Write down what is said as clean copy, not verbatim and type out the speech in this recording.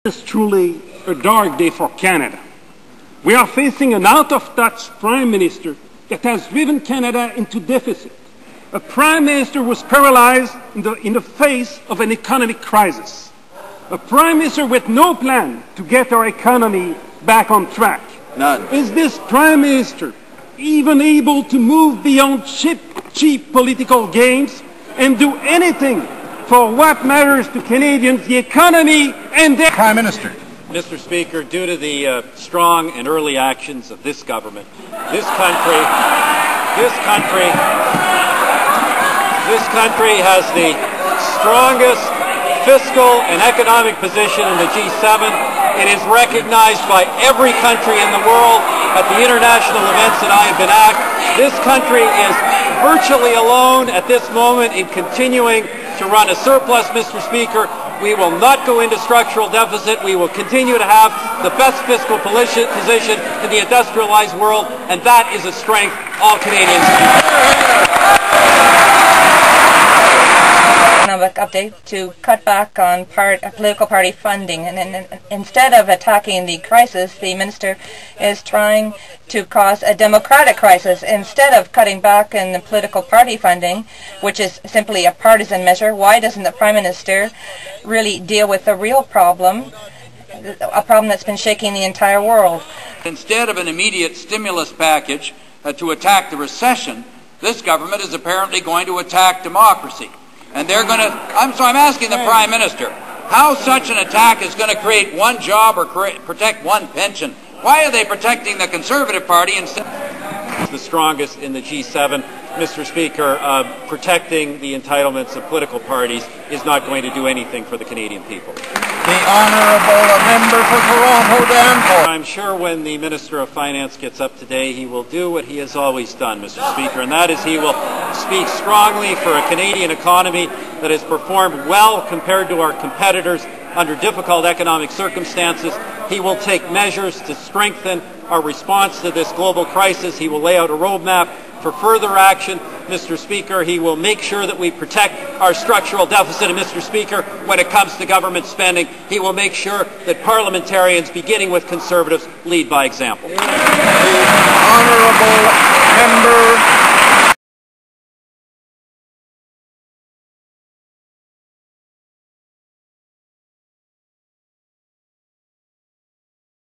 It's truly a dark day for Canada. We are facing an out-of-touch Prime Minister that has driven Canada into deficit. A Prime Minister who was paralyzed in the face of an economic crisis. A Prime Minister with no plan to get our economy back on track. None. Is this Prime Minister even able to move beyond cheap political games and do anything for what matters to Canadians, the economy and their Prime Minister? Mr. Speaker, due to the strong and early actions of this government, this country has the strongest fiscal and economic position in the G7. It is recognized by every country in the world at the international events that I have been at. This country is virtually alone at this moment in continuing to run a surplus, Mr. Speaker. We will not go into structural deficit. We will continue to have the best fiscal position in the industrialized world, and that is a strength all Canadians update to cut back on political party funding, and instead of attacking the crisis, the minister is trying to cause a democratic crisis. Instead of cutting back in the political party funding, which is simply a partisan measure, why doesn't the Prime Minister really deal with the real problem, a problem that's been shaking the entire world? Instead of an immediate stimulus package to attack the recession, this government is apparently going to attack democracy. And they're going to, so I'm asking the Prime Minister, how such an attack is going to create one job or protect one pension? Why are they protecting the Conservative Party instead? The strongest in the G7. Mr. Speaker, protecting the entitlements of political parties is not going to do anything for the Canadian people. The Honourable Member for Toronto Danforth. I'm sure when the Minister of Finance gets up today, he will do what he has always done, Mr. Speaker, and that is he will speak strongly for a Canadian economy that has performed well compared to our competitors under difficult economic circumstances. He will take measures to strengthen our response to this global crisis. He will lay out a roadmap for further action. Mr. Speaker, he will make sure that we protect our structural deficit. And Mr. Speaker, when it comes to government spending, he will make sure that parliamentarians, beginning with Conservatives, lead by example. The Honourable Member